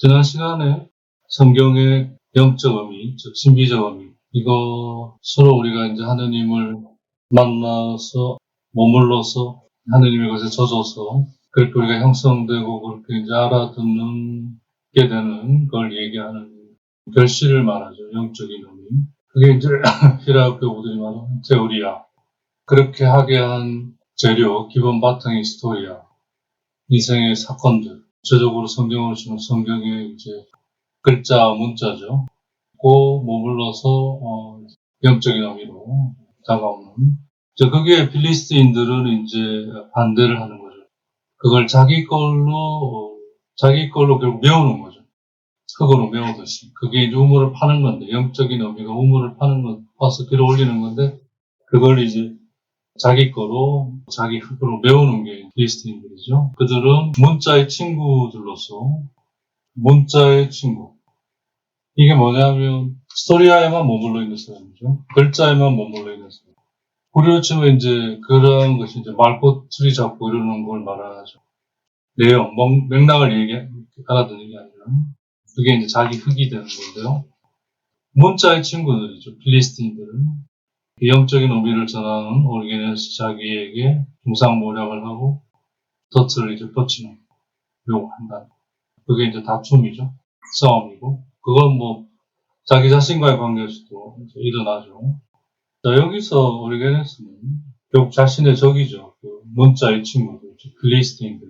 지난 시간에 성경의 영적 의미, 즉 신비적 의미, 이거 서로 우리가 이제 하느님을 만나서 머물러서 하느님의 것에 젖어서 그렇게 우리가 형성되고 그렇게 이제 알아듣게 되는 걸 얘기하는 결실을 말하죠. 영적인 의미. 그게 이제 히라크 교부들이 말하는 테오리아. 그렇게 하게 한 재료, 기본 바탕이 스토리아. 인생의 사건들. 구체적으로 성경으로 치면 성경의 이제 글자, 문자죠. 고 머물러서 영적인 의미로 다가오는. 거기에 필리스트인들은 이제 반대를 하는 거죠. 그걸 자기 걸로 결국 메우는 거죠. 흙으로 메우듯이. 그게 이제 우물을 파는 건데, 영적인 의미가 우물을 파는 건, 파서 길어 올리는 건데, 그걸 이제 자기 거로, 자기 흙으로 메우는 게 필리스트인들이죠. 그들은 문자의 친구들로서, 문자의 친구. 이게 뭐냐면 스토리아에만 머물러 있는 사람이죠. 글자에만 머물러 있는 사람. 우리로 치면 이제 그런 것이 이제 말꼬투리 잡고 이러는 걸 말하죠. 내용, 맥락을 알아듣는 게 아니라 그게 이제 자기 흙이 되는 건데요. 문자의 친구들이죠. 필리스틴들은 영적인 의미를 전하는 오르게네스 자기에게 중상모략을 하고 덫을 이제 뻗치는 요구한다. 그게 이제 다툼이죠. 싸움이고 그건 뭐 자기 자신과의 관계에서도 일어나죠. 자, 여기서 오리게네스는 결국 자신의 적이죠. 그 문자의 친구들, 필리스틴들.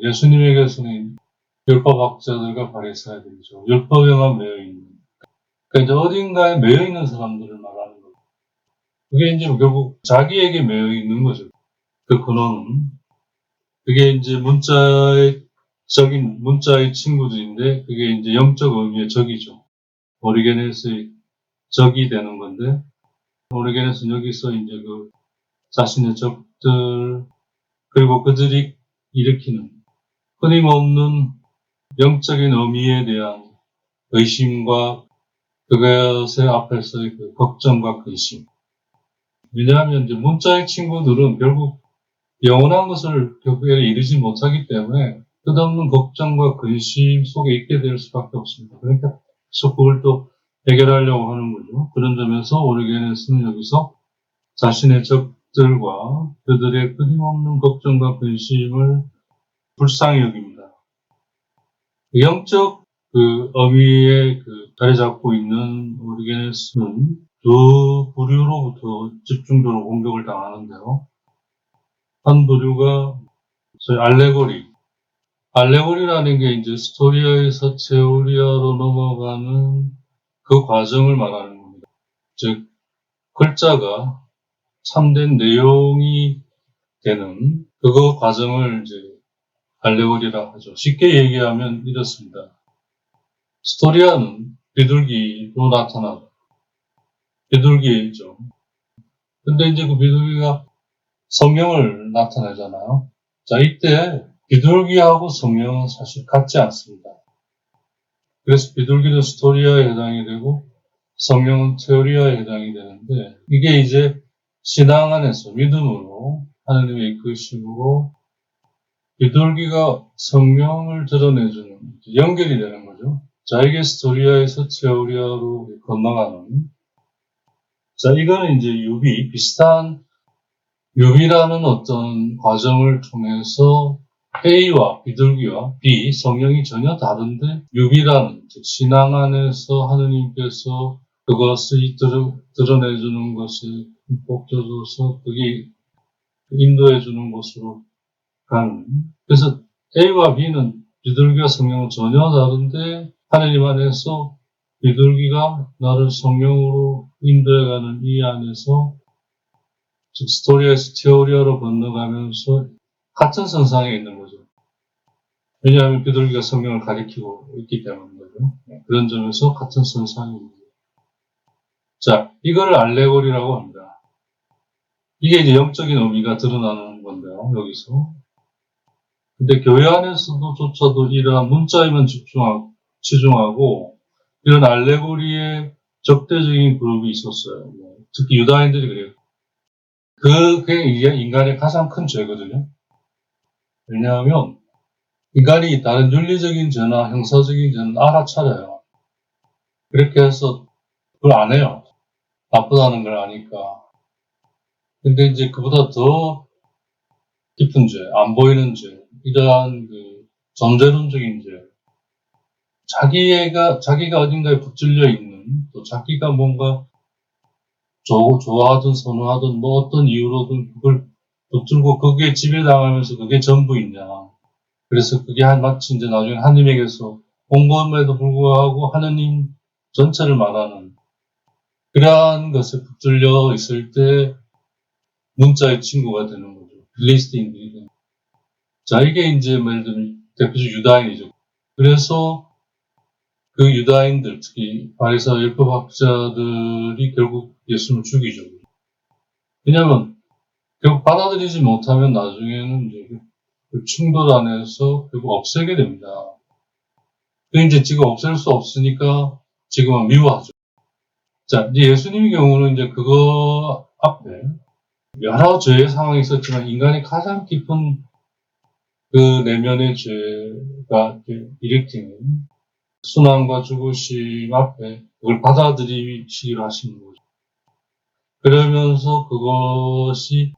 예수님에게서는 율법학자들과 바리새인들이죠. 율법에만 매여 있는. 그러니까 이제 어딘가에 매여 있는 사람들을 말하는 거죠. 그게 이제 결국 자기에게 매여 있는 거죠. 그 근원은. 그게 이제 문자의 친구들인데, 그게 이제 영적 의미의 적이죠. 오리게네스의 적이 되는 건데, 오리게네스는 여기서 이제 그 자신의 적들, 그리고 그들이 일으키는 끊임없는 영적인 의미에 대한 의심과 그것의 앞에서의 그 걱정과 근심. 왜냐하면 이제 문자의 친구들은 결국 영원한 것을 결국에 이르지 못하기 때문에 끝없는 걱정과 근심 속에 있게 될 수밖에 없습니다. 그러니까 계속 그걸 또 해결하려고 하는 거죠. 그런 점에서 오르게네스는 여기서 자신의 적들과 그들의 끊임없는 걱정과 근심을 불쌍히 여깁니다. 영적 의미에 자리 잡고 있는 오리게네스는 두 부류로부터 집중적으로 공격을 당하는데요. 한 부류가 소위 알레고리라는 게 이제 스토리아에서 테오리아로 넘어가는 그 과정을 말하는 겁니다. 즉 글자가 참된 내용이 되는 그거 과정을 이제 알레고리라 하죠. 쉽게 얘기하면 이렇습니다. 스토리아는 비둘기로 나타나고 비둘기죠. 근데 이제 그 비둘기가 성령을 나타내잖아요. 자, 이때 비둘기하고 성령은 사실 같지 않습니다. 그래서 비둘기는 스토리아에 해당이 되고 성령은 테오리아에 해당이 되는데 이게 이제 신앙 안에서 믿음으로 하나님의 이끄심으로 비둘기가 성령을 드러내주는 연결이 되는 거죠. 자, 이게 스토리아에서 테오리아로 건너가는. 자, 이거는 이제 비슷한 유비라는 어떤 과정을 통해서 A와 비둘기와 B, 성령이 전혀 다른데 유비라는 즉 신앙 안에서 하느님께서 그것을 드러내주는 것을 복줘줘서 그게 인도해주는 것으로 가는. 그래서 A와 B는 비둘기와 성령은 전혀 다른데 하느님 안에서 비둘기가 나를 성령으로 인도해가는 이 안에서 즉 스토리아에서 테오리아로 건너가면서 같은 선상에 있는 거죠. 왜냐하면 비둘기가 성령을 가리키고 있기 때문인 거죠. 그런 점에서 같은 선상에 있는 거죠. 자, 이걸 알레고리라고 합니다. 이게 이제 영적인 의미가 드러나는 건데요, 여기서. 근데 교회 안에서도 이러한 문자에만 치중하고 이런 알레고리의 적대적인 그룹이 있었어요. 특히 유다인들이 그래요. 그게 인간의 가장 큰 죄거든요. 왜냐하면 인간이 다른 윤리적인 죄나 형사적인 죄는 알아차려요. 그렇게 해서 그걸 안 해요. 나쁘다는 걸 아니까. 근데 이제 그보다 더 깊은 죄, 안 보이는 죄, 이러한 그 존재론적인 죄, 자기가 어딘가에 붙들려 있는, 또 자기가 뭔가 좋아하든 선호하든 뭐 어떤 이유로든 그걸 붙들고 그게 지배당하면서 그게 전부이냐. 그래서 그게 마치 이제 나중에 하느님에게서 온 것에도 불구하고 하느님 전체를 말하는 그러한 것에 붙들려 있을 때 문자의 친구가 되는 거죠. 필리스틴들이 되는. 자, 이게 이제 예를 들면 대표적 유다인이죠. 그래서 그 유다인들, 특히 바리사 율법학자들이 결국 예수님을 죽이죠. 왜냐하면 결국 받아들이지 못하면 나중에는 이제 그 충돌 안에서 결국 없애게 됩니다. 근데 이제 지금 없앨 수 없으니까 지금은 미워하죠. 자, 이제 예수님의 경우는 이제 그거 앞에 여러 죄의 상황이 있었지만 인간의 가장 깊은 그 내면의 죄가 일으키는 순환과 죽으심 앞에 그걸 받아들이시기로 하시는 거죠. 그러면서 그것이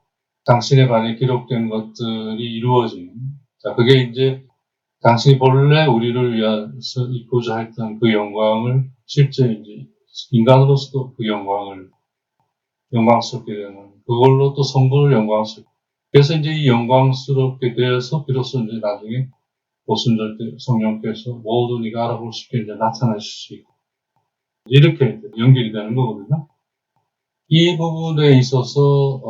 당신의 반에 기록된 것들이 이루어진, 자, 그게 이제 당신이 본래 우리를 위해서 입고자 했던 그 영광을 실제 이제 인간으로서도 그 영광스럽게 되는, 그걸로 또 성부를 영광스럽게. 그래서 이제 이 영광스럽게 되어서 비로소 이제 나중에 오순절 때 성령께서 모두 네가 알아볼 수 있게 이제 나타나실 수 있고. 이렇게 연결이 되는 거거든요. 이 부분에 있어서,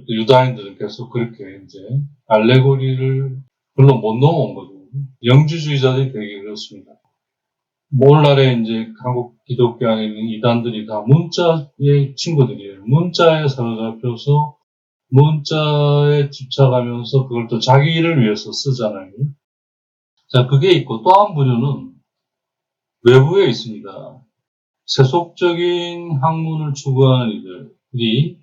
유다인들은 계속 그렇게 이제 알레고리를 별로 못 넘어온 거죠. 영주주의자들이 되게 그렇습니다. 오늘날에 이제 한국 기독교 안에 있는 이단들이 다 문자의 친구들이에요. 문자에 사로잡혀서 문자에 집착하면서 그걸 또 자기 일을 위해서 쓰잖아요. 자, 그게 있고 또 한 부류는 외부에 있습니다. 세속적인 학문을 추구하는 이들이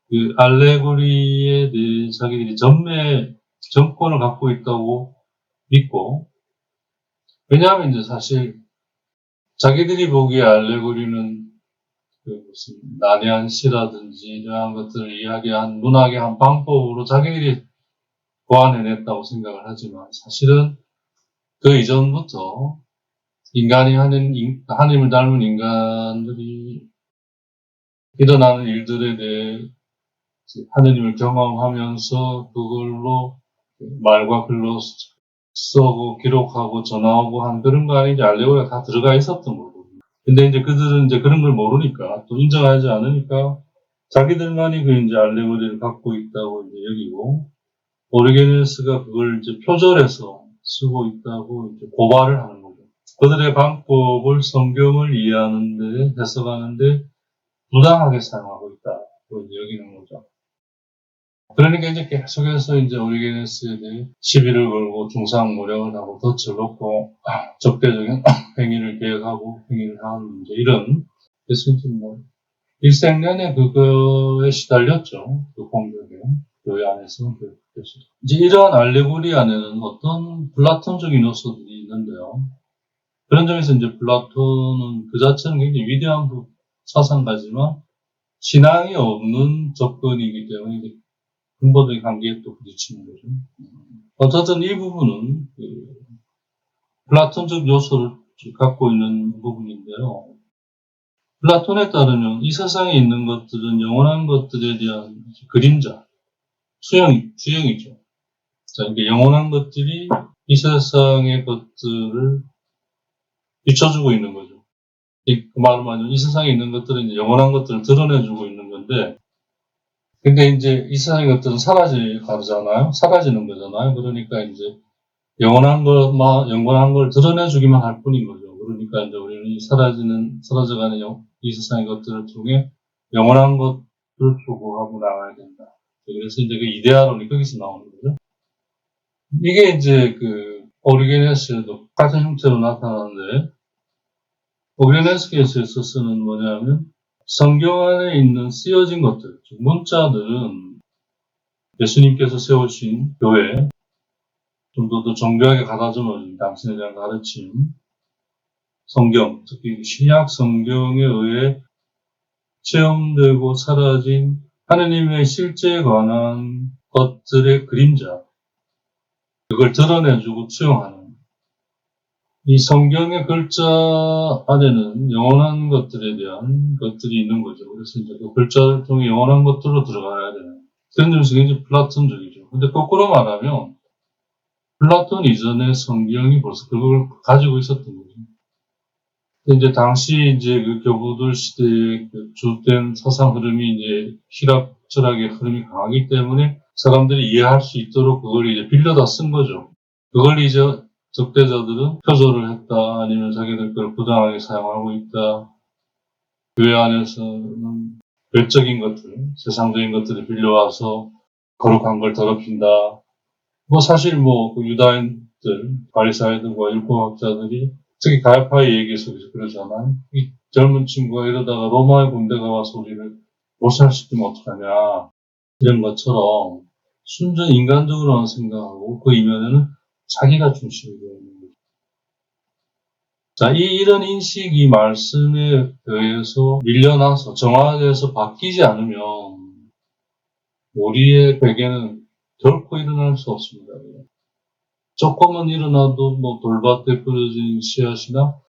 그 알레고리에 대해 자기들이 정권을 갖고 있다고 믿고, 왜냐하면 이제 사실 자기들이 보기에 알레고리는 그 무슨 난해한 시라든지 이러한 것들을 이야기한 문학의 한 방법으로 자기들이 보완해냈다고 생각을 하지만 사실은 그 이전부터 인간이 하나님을 닮은 인간들이 일어나는 일들에 대해 하느님을 경험하면서 그걸로 말과 글로 쓰고 기록하고 전하고 한 그런 거 안에 이제 알레고리가 다 들어가 있었던 거거든요. 근데 이제 그들은 이제 그런 걸 모르니까 또 인정하지 않으니까 자기들만이 그 이제 알레고리를 갖고 있다고 이제 여기고 오리게네스가 그걸 이제 표절해서 쓰고 있다고 이제 고발을 하는 거죠. 그들의 방법을 성경을 이해하는데 해석하는데 부당하게 사용하고 있다고 이제 여기는 거죠. 그러니까 이제 계속해서 이제 오리게네스에 대해 시비를 걸고 중상모략을 하고 덫을 놓고 적대적인 행위를 계획하고 행위를 하는 문제, 이런, 그래서 이제 뭐 일생 내내 그거에 시달렸죠. 그 공격에. 교회 안에서. 그래서 이제 이러한 알레고리 안에는 어떤 플라톤적인 요소들이 있는데요. 그런 점에서 이제 플라톤은 그 자체는 굉장히 위대한 사상가지만 신앙이 없는 접근이기 때문에 근본적인 관계에 또 부딪히는 거죠. 어쨌든 이 부분은 그 플라톤적 요소를 갖고 있는 부분인데요. 플라톤에 따르면 이 세상에 있는 것들은 영원한 것들에 대한 그림자, 수형이죠. 자, 그러니까 영원한 것들이 이 세상의 것들을 비춰주고 있는 거죠. 그 말은 뭐냐면 이 세상에 있는 것들은 이제 영원한 것들을 드러내주고 있는 건데, 근데 이제 이 세상의 것들은 가잖아요. 사라지는 거잖아요. 그러니까 이제 영원한 걸 드러내주기만 할 뿐인 거죠. 그러니까 이제 우리는 이 사라져가는 이 세상의 것들을 통해 영원한 것을 추구하고 나가야 된다. 그래서 이제 그 이데아론이 거기서 나오는 거죠. 이게 이제 그 오리게네스에도 같은 형태로 나타나는데, 오리게네스에서 쓰는 뭐냐면 성경 안에 있는 쓰여진 것들, 즉 문자들은 예수님께서 세우신 교회, 좀 더 정교하게 가다듬어진 당신에 대한 가르침, 성경, 특히 신약 성경에 의해 체험되고 사라진 하느님의 실제에 관한 것들의 그림자, 그걸 드러내주고 투영하는 이 성경의 글자 안에는 영원한 것들에 대한 것들이 있는 거죠. 그래서 이제 그 글자를 통해 영원한 것들로 들어가야 되는 그런 점에서 굉장히 플라톤적이죠. 근데 거꾸로 말하면 플라톤 이전에 성경이 벌써 그걸 가지고 있었던 거죠. 이제 당시 이제 그 교부들 시대의 그 주된 사상 흐름이 이제 히랍 철학의 흐름이 강하기 때문에 사람들이 이해할 수 있도록 그걸 이제 빌려다 쓴 거죠. 그걸 이제 적대자들은 표절을 했다, 아니면 자기들 걸 부당하게 사용하고 있다. 교회 안에서는 외적인 것들, 세상적인 것들을 빌려와서 거룩한 걸 더럽힌다. 뭐 사실 그 유다인들, 바리사이들과 율법학자들이 특히 가야파의 얘기 속에서 그러잖아요. 이 젊은 친구가 이러다가 로마의 군대가 와서 우리를 몰살시키면 어떡하냐. 이런 것처럼 순전 인간적으로만 생각하고 그 이면에는 자기가 중심이 되어 있는 거죠. 자, 이런 인식이 말씀에 의해서 밀려나서 정화돼서 바뀌지 않으면 우리의 베개는 결코 일어날 수 없습니다. 조금은 일어나도 돌밭에 뿌려진 씨앗이나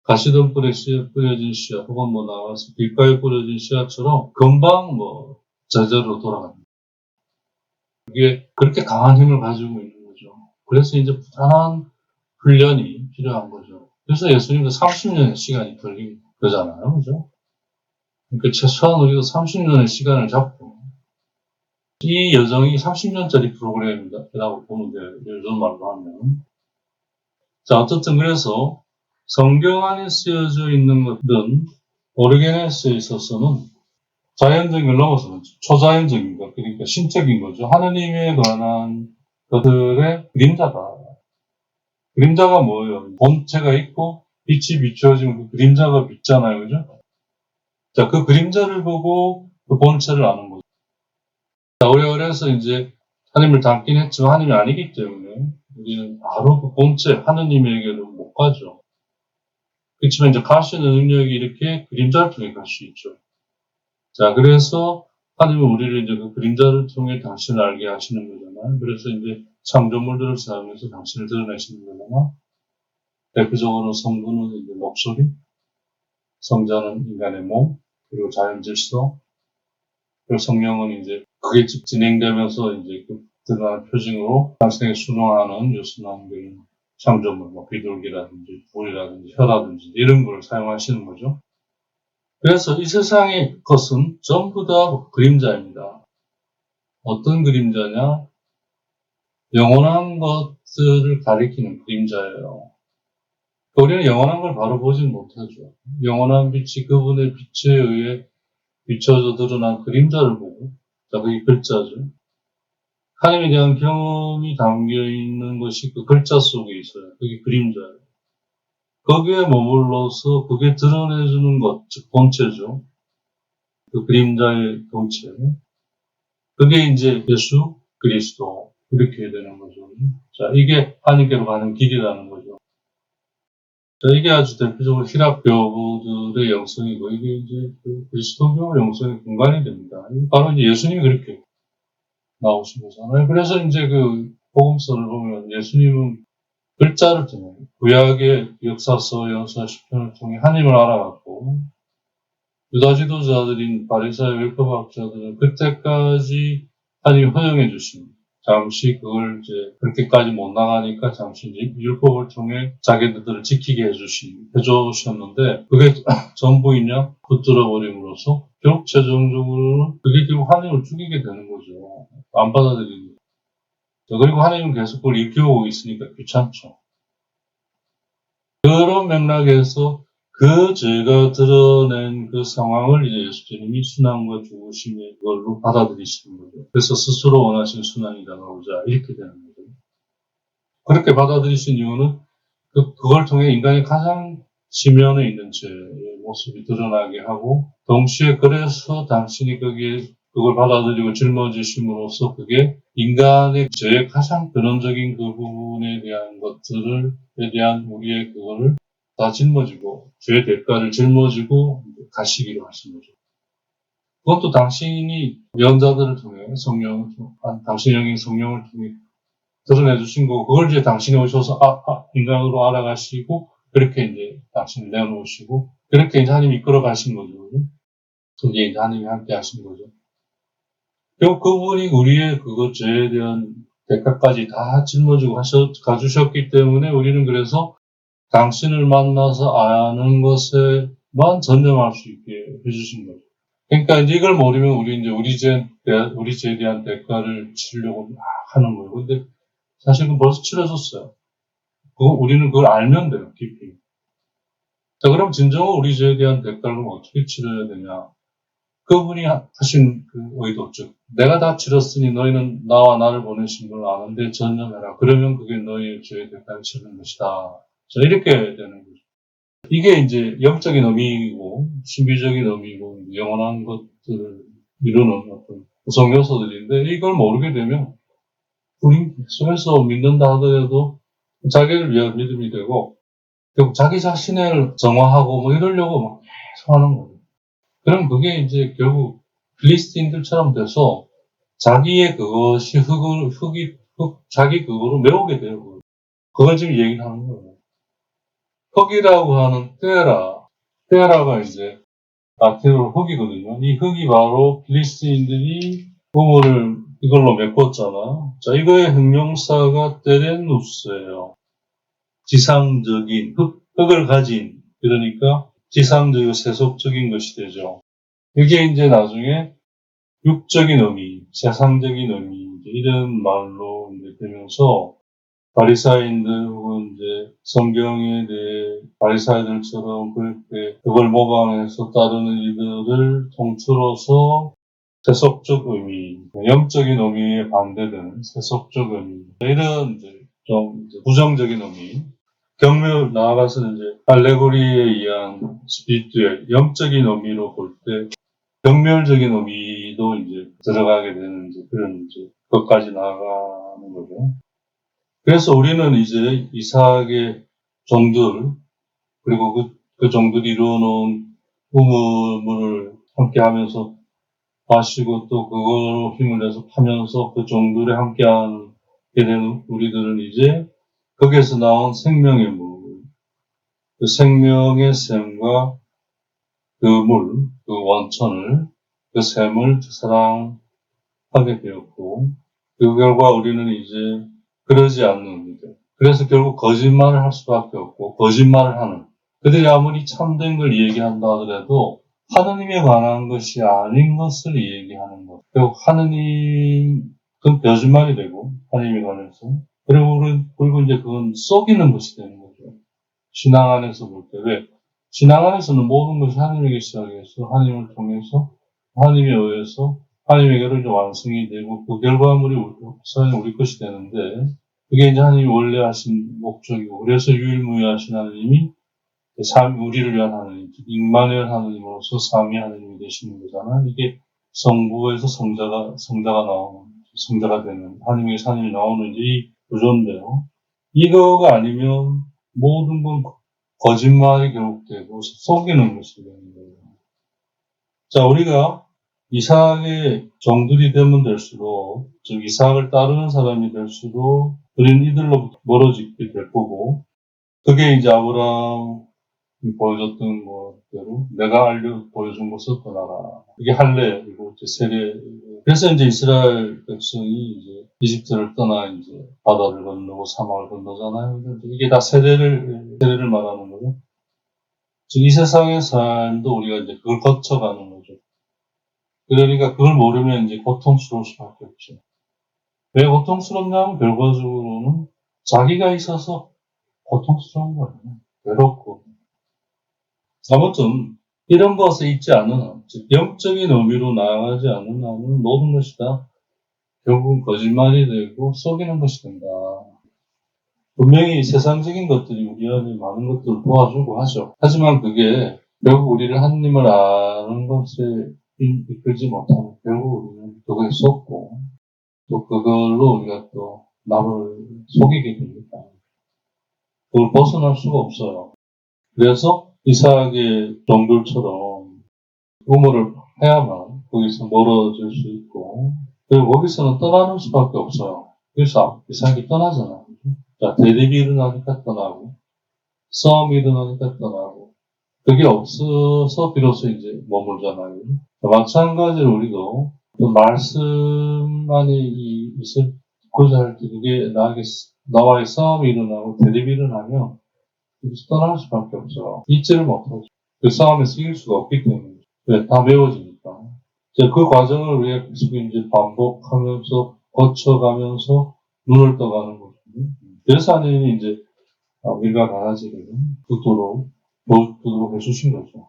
가시덤불에 뿌려진 씨앗, 혹은 나가서 길가에 뿌려진 씨앗처럼 금방 제자로 돌아갑니다. 그게 그렇게 강한 힘을 가지고 있는 거죠. 그래서 이제 부단한 훈련이 필요한 거죠. 그래서 예수님도 30년의 시간이 걸린 거잖아요. 그죠? 그러니까 최소한 우리도 30년의 시간을 잡고, 이 여정이 30년짜리 프로그램이라고 보면 돼요. 요즘 말로 하면. 자, 어쨌든 그래서 성경 안에 쓰여져 있는 것들은 오르게네스에 있어서는 자연적인 걸 넘어서는 초자연적인 것, 그러니까 신적인 거죠. 하느님에 관한 것들의 그림자다. 그림자가 뭐예요? 본체가 있고 빛이 비추어지면 그 그림자가 빛잖아요. 그죠? 자, 그 그림자를 보고 그 본체를 아는 거죠. 자, 우리가 그래서 이제 하느님을 닮긴 했지만 하느님이 아니기 때문에 우리는 바로 그 본체 하느님에게로 못 가죠. 그렇지만 이제 갈 수 있는 능력이 이렇게 그림자를 통해 갈 수 있죠. 자, 그래서 하나님은 우리를 이제 그 그림자를 통해 당신을 알게 하시는 거잖아요. 그래서 이제 창조물들을 사용해서 당신을 드러내시는 거잖아요. 대표적으로 성부는 이제 목소리, 성자는 인간의 몸, 그리고 자연 질서, 그리고 성령은 이제 그게 진행되면서 이제 그 드러나는 표징으로 당신에게 순응하는 요소나무들인 창조물, 비둘기라든지 불이라든지 혀라든지 이런 걸 사용하시는 거죠. 그래서 이 세상의 것은 전부 다 그림자입니다. 어떤 그림자냐? 영원한 것들을 가리키는 그림자예요. 우리는 영원한 걸 바로 보진 못하죠. 영원한 빛이 그분의 빛에 의해 비춰져 드러난 그림자를 보고, 자, 그게 글자죠. 하나님에 대한 경험이 담겨 있는 것이 그 글자 속에 있어요. 그게 그림자예요. 거기에 머물러서 그게 드러내주는 것, 즉 본체죠. 그 그림자의 본체. 그게 이제 예수 그리스도 이렇게 되는 거죠. 자, 이게 하나님께로 가는 길이라는 거죠. 자, 이게 아주 대표적으로 히랍 교부들의 영성이고 이게 이제 그 그리스도교 영성의 근간이 됩니다. 바로 이제 예수님이 그렇게 나오신 거잖아요. 그래서 이제 그 복음서를 보면 예수님은 글자를 통해 구약의 역사서, 연사, 시편을 통해 하나님을 알아갔고 유다 지도자들인 바리사의 율법학자들은 그때까지 하나님이 허용해 주신 잠시 그걸 이제 그렇게까지 못 나가니까 잠시 이제 율법을 통해 자기들을 지키게 해주셨는데 그게 전부이냐 붙들어 버림으로써 결국 최종적으로는 그게 결국 하나님을 죽이게 되는 거죠. 안 받아들이는 거죠. 그리고 하나님은 계속 그걸 일깨우고 있으니까 귀찮죠. 그런 맥락에서 그 죄가 드러낸 그 상황을 이제 예수님이 순환과 죽으심의 걸로 받아들이시는 거죠. 그래서 스스로 원하신 순환이 다가오자 이렇게 되는 거죠. 그렇게 받아들이신 이유는 그걸 통해 인간의 가장 지면에 있는 죄의 모습이 드러나게 하고 동시에 그래서 당신이 그걸 받아들이고 짊어지심으로써 그게 인간의 죄의 가장 근원적인 그 부분에 대한 것들에 대한 우리의 그거를 다 짊어지고, 죄의 대가를 짊어지고 가시기로 하신 거죠. 그것도 당신이 예언자들을 통해 당신의 영인 성령을 통해 드러내 주신 거고, 그걸 이제 당신이 오셔서, 인간으로 알아가시고, 그렇게 이제 당신을 내놓으시고, 그렇게 이제 하나님이 이끌어 가신 거죠. 그게 이제 하나님이 함께 하신 거죠. 결국 그분이 우리의 그것 죄에 대한 대가까지 다 짊어지고 가주셨기 때문에 우리는 그래서 당신을 만나서 아는 것에만 전념할 수 있게 해주신 거죠. 그러니까 이제 이걸 모르면 우리 이제 우리 죄에 대한 대가를 치려고 막 하는 거예요. 근데 사실은 벌써 치러졌어요. 우리는 그걸 알면 돼요, 깊이. 자, 그럼 진정으로 우리 죄에 대한 대가를 어떻게 치러야 되냐? 그분이 하신 그 의도죠. 내가 다 치렀으니 너희는 나와 나를 보내신 걸 아는데 전념해라. 그러면 그게 너희의 죄의 대가를 치르는 것이다. 자, 이렇게 되는 거죠. 이게 이제 영적인 의미이고, 신비적인 의미이고, 영원한 것들을 이루는 어떤 구성 요소들인데, 이걸 모르게 되면, 우리 속에서 믿는다 하더라도 자기를 위한 믿음이 되고, 결국 자기 자신을 정화하고 뭐 이러려고 막 계속 하는 거예요. 그럼 그게 이제 결국 필리스틴들처럼 돼서 자기의 그것이 자기 그거로 메우게 돼요. 그걸 지금 얘기를 하는 거예요. 흙이라고 하는 테라가 이제 라틴어로 흙이거든요. 이 흙이 바로 필리스틴들이 우물을 이걸로 메꿨잖아. 자, 이거의 형용사가 테레누스예요. 지상적인 흙을 가진, 그러니까 지상적이고 세속적인 것이 되죠. 이게 이제 나중에 육적인 의미, 세상적인 의미, 이런 말로 이제 되면서 바리사인들 혹은 이제 성경에 대해 바리사이들처럼 그렇게 그걸 모방해서 따르는 이들을 통틀어서 세속적 의미, 영적인 의미에 반대되는 세속적 의미, 이런 이제 좀 이제 부정적인 의미, 나아가서 이제 알레고리에 의한 스피리트의 영적인 의미로 볼 때 경멸적인 의미도 이제 들어가게 되는 이제 그런 이제 것까지 나아가는 거죠. 그래서 우리는 이제 이삭의 종들, 그리고 그 종들이 이루어놓은 우물을 함께 하면서 마시고 또 그걸로 힘을 내서 파면서 그 종들에 함께하게 된 우리들은 이제 거기에서 나온 생명의 물, 그 생명의 샘과 그 물, 그 원천을, 그 샘을 사랑하게 되었고, 그 결과 우리는 이제 그러지 않는 이들. 그래서 결국 거짓말을 할 수밖에 없고, 거짓말을 하는. 그들이 아무리 참된 걸 얘기한다 하더라도, 하느님에 관한 것이 아닌 것을 얘기하는 것. 결국 그건 거짓말이 되고, 하느님에 관해서. 그리고 이제 그건 속이는 것이 되는 거죠. 신앙 안에서 볼 때. 왜? 신앙 안에서는 모든 것이 하나님에게 시작해서, 하나님을 통해서, 하나님에 의해서, 하나님에게로 이제 완성이 되고, 그 결과물이 우리 것이 되는데, 그게 이제 하나님이 원래 하신 목적이고, 그래서 유일무이하신 하나님이 우리를 위한 하나님, 임마누엘 하나님으로서 삼위 하나님이 되시는 거잖아. 이게 성부에서 성자가 되는, 하나님에게서 하나님이 나오는 이제 이 구조인데요. 이거가 아니면 모든 건 거짓말이 결국되고 속이는 것이 되는 거예요. 자, 우리가 이삭의 종들이 되면 될수록, 즉 이삭을 따르는 사람이 될수록 우리는 이들로부터 멀어지게 될 거고, 그게 이제 아브라함이 보여줬던 것대로 내가 보여준 것을 떠나라. 이게 할례, 그리고 이제 세례. 그래서 이제 이스라엘 백성이 이제 이집트를 떠나 이제 바다를 건너고 사막을 건너잖아요. 이게 다 세례를 말하는 거죠. 즉, 이 세상의 삶도 우리가 이제 그걸 거쳐가는 거죠. 그러니까 그걸 모르면 이제 고통스러울 수밖에 없죠. 왜 고통스럽냐면 결과적으로는 자기가 있어서 고통스러운 거예요. 외롭고. 아무튼 이런 것에 있지 않는 한, 즉 영적인 의미로 나아가지 않는 한은 모든 것이 다 결국은 거짓말이 되고 속이는 것이 된다. 분명히 세상적인 것들이 우리 안에 많은 것들을 도와주고 하죠. 하지만 그게 결국 우리를 하나님을 아는 것에 이끌지 못하고 결국 우리는 그거에 쏟고 또 그걸로 우리가 또 남을 속이게 됩니다. 그걸 벗어날 수가 없어요. 그래서 이삭의 종들처럼 우물을 해야만 거기서 멀어질 수 있고, 그리고 거기서는 떠나는 수밖에 없어요. 그래서 이삭이 떠나잖아요. 자, 대립이 일어나니까 떠나고, 싸움이 일어나니까 떠나고, 그게 없어서 비로소 이제 머물잖아요. 마찬가지로 우리도 그 말씀 안에 있고자 할 때 그게 나와의 싸움이 일어나고 대립이 일어나면 여기서 떠날 수밖에 없어요. 잊지를 못하죠. 그 싸움에서 이길 수가 없기 때문에. 왜? 다 외워지니까. 이제 그 과정을 우리가 계속 이제 반복하면서, 거쳐가면서 눈을 떠가는 거거든요. 그래서 하나님이 이제 밀과 강아지를 두도록 해주신 거죠.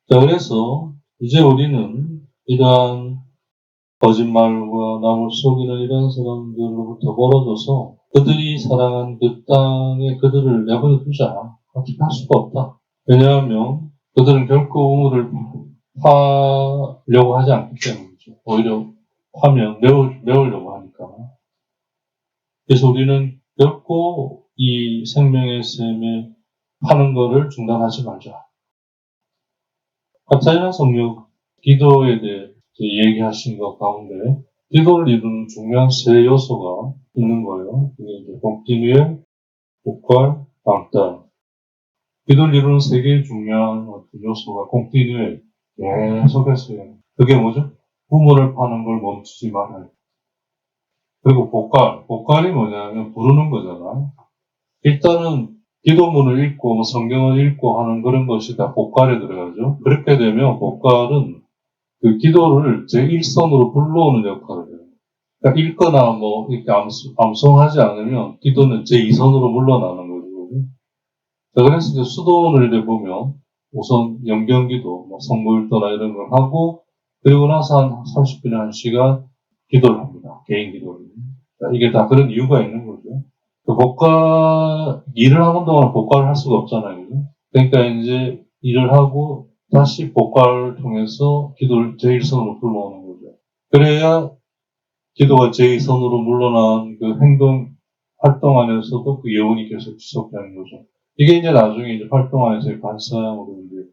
자, 그래서 이제 우리는 이러한 거짓말과 남을 속이는 이런 사람들로부터 멀어져서 그들이 사랑한 그 땅에 그들을 내버려 두자. 어떻게 할 수가 없다. 왜냐하면 그들은 결코 우물을 파려고 하지 않기 때문이죠. 오히려 파면 메우려고 하니까. 그래서 우리는 결코 이 생명의 샘에 파는 거를 중단하지 말자. 카타리나 성령 기도에 대해 얘기하신 것 가운데 기도를 이루는 중요한 세 요소가 있는 거예요. 그게 이제 복디뉴엘, 복괄, 방달. 기도를 이루는 세 개의 중요한 어떤 요소가 복디뉴엘, 계속했어요. 그게 뭐죠? 부모를 파는 걸 멈추지 말아요. 그리고 복괄이 뭐냐면 부르는 거잖아. 일단은 기도문을 읽고 성경을 읽고 하는 그런 것이 다 복괄에 들어가죠. 그렇게 되면 복괄은 그 기도를 제1선으로 불러오는 역할을 해요. 그러니까 읽거나 이렇게 암송하지 않으면 기도는 제2선으로 물러나는 거죠. 자, 그래서 이제 수도원을 이렇게 보면 우선 영경기도, 성모일도나 이런 걸 하고 그리고 나서 한 30분에 1시간 기도를 합니다. 개인 기도를. 자, 이게 다 그런 이유가 있는 거죠. 그 일을 하는 동안 복과를 할 수가 없잖아요. 그죠? 그러니까 이제 일을 하고 다시 복과를 통해서 기도를 제1선으로 불러오는 거죠. 그래야 기도가 제2선으로 물러난 그 활동 안에서도 그 여운이 계속 지속되는 거죠. 이게 이제 나중에 이제 활동 안에서의 반사형으로 이제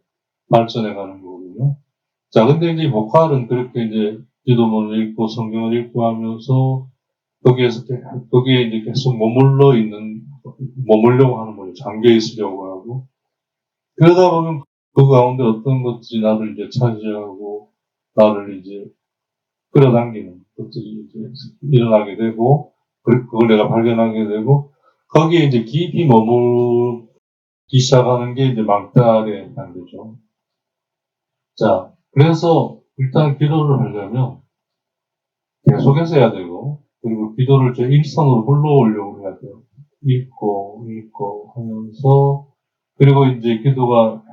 발전해 가는 거거든요. 자, 근데 이제 복활은 그렇게 이제 기도문을 읽고 성경을 읽고 하면서 거기에 이제 계속 머물려고 하는 거죠. 잠겨 있으려고 하고. 그러다 보면 그 가운데 어떤 것들이 나를 이제 차지하고, 나를 이제 끌어당기는 것들이 이제 일어나게 되고, 그걸 내가 발견하게 되고, 거기에 이제 깊이 머물기 시작하는 게 이제 망달에 해당 되죠. 자, 그래서 일단 기도를 하려면 계속해서 해야 되고, 그리고 기도를 제 일선으로 불러오려고 해야 돼요. 읽고 하면서, 그리고 이제 기도가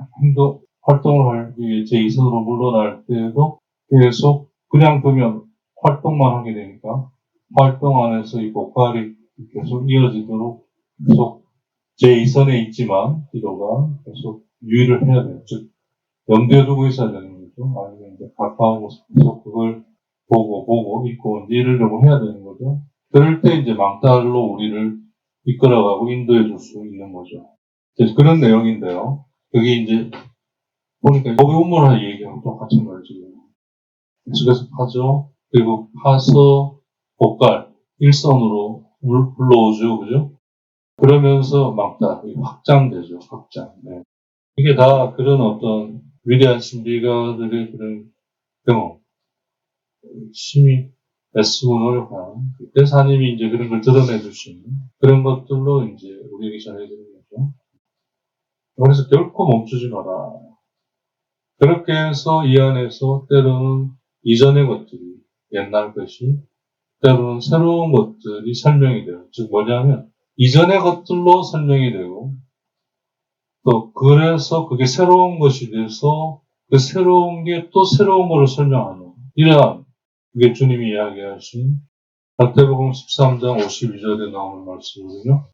활동을 하기 위해 제 이선으로 물러날 때에도 계속 그냥 두면 활동만 하게 되니까, 활동 안에서 이 복활이 계속 이어지도록 계속 제 이선에 있지만, 기도가 계속 유의를 해야 돼요. 즉, 염두에 두고 있어야 되는 거죠. 아니면 이제 가까운 곳에서 계속 그걸 보고 읽고 이제 이러려고 해야 되는 거죠. 그럴 때 이제 망달로 우리를 이끌어가고 인도해 줄 수 있는 거죠. 그래서 그런 내용인데요. 그게 이제 보니까 법의 운문을 얘기하고 똑같은 거예요, 지금. 계속해서 파죠. 그리고 파서 복갈, 일선으로 불러오죠, 그죠? 그러면서 망달, 확장되죠, 확장. 네. 이게 다 그런 어떤 위대한 신비가들의 그런 경험, 심히 애쓰고 노력한, 그래서 하나님이 이제 그런 걸 드러내 주신 그런 것들로 이제 우리에게 전해지는 거죠. 그래서 결코 멈추지 마라. 그렇게 해서 이 안에서 때로는 이전의 것들이, 옛날 것이, 때로는 새로운 것들이 설명이 돼요. 즉 뭐냐면, 이전의 것들로 설명이 되고, 또 그래서 그게 새로운 것이 돼서 그 새로운 게 또 새로운 것을 설명하는 이러한 그게 주님이 이야기하신 마태복음 13장 52절에 나오는 말씀이거든요.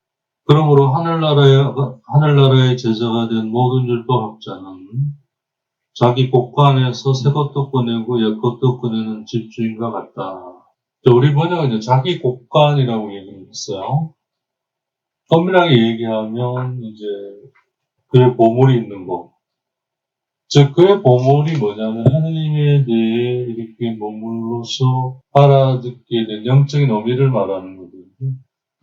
그러므로 하늘나라의 제자가 된 모든 율법학자는 자기 복관에서 새 것도 꺼내고 옛 것도 꺼내는 집주인과 같다. 우리 번역은 이제 자기 곡간이라고 얘기를 했어요. 엄밀하게 얘기하면 이제 그의 보물이 있는 곳. 즉 그의 보물이 뭐냐면 하느님에 대해 이렇게 머물러서 알아듣게 된 영적인 의미를 말하는 거거든요.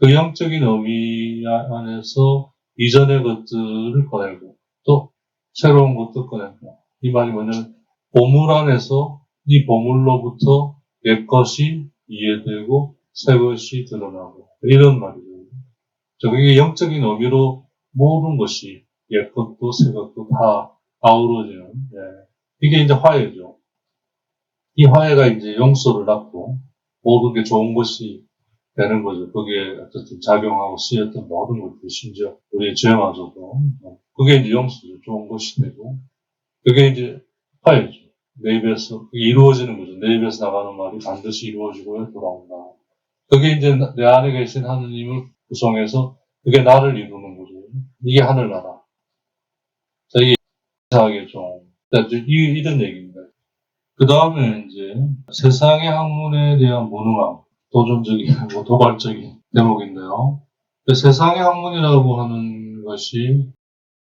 그 영적인 의미 안에서 이전의 것들을 꺼내고 또 새로운 것도 꺼내고, 이 말이 뭐냐면 보물 안에서 이 보물로부터 옛 것이 이해되고 새 것이 드러나고, 이런 말이죠. 그게 영적인 의미로 모든 것이 옛 것도 새 것도 다 아우러지는, 이게 이제 화해죠. 이 화해가 이제 용서를 낳고 모든 게 좋은 것이 되는 거죠. 거기에 어쨌든 작용하고 쓰였던 모든 것들이, 심지어 우리의 죄마저도, 그게 이제 용서죠. 좋은 것이 되고, 그게 이제 화해죠. 내 입에서 그게 이루어지는 거죠. 내 입에서 나가는 말이 반드시 이루어지고 돌아온다. 그게 이제 내 안에 계신 하느님을 구성해서 그게 나를 이루는 거죠. 이게 하늘나라. 자, 이게 이상하게 좀 이런 얘기입니다. 그 다음에 이제 세상의 학문에 대한 무능함, 도전적인, 도발적인 대목인데요. 세상의 학문이라고 하는 것이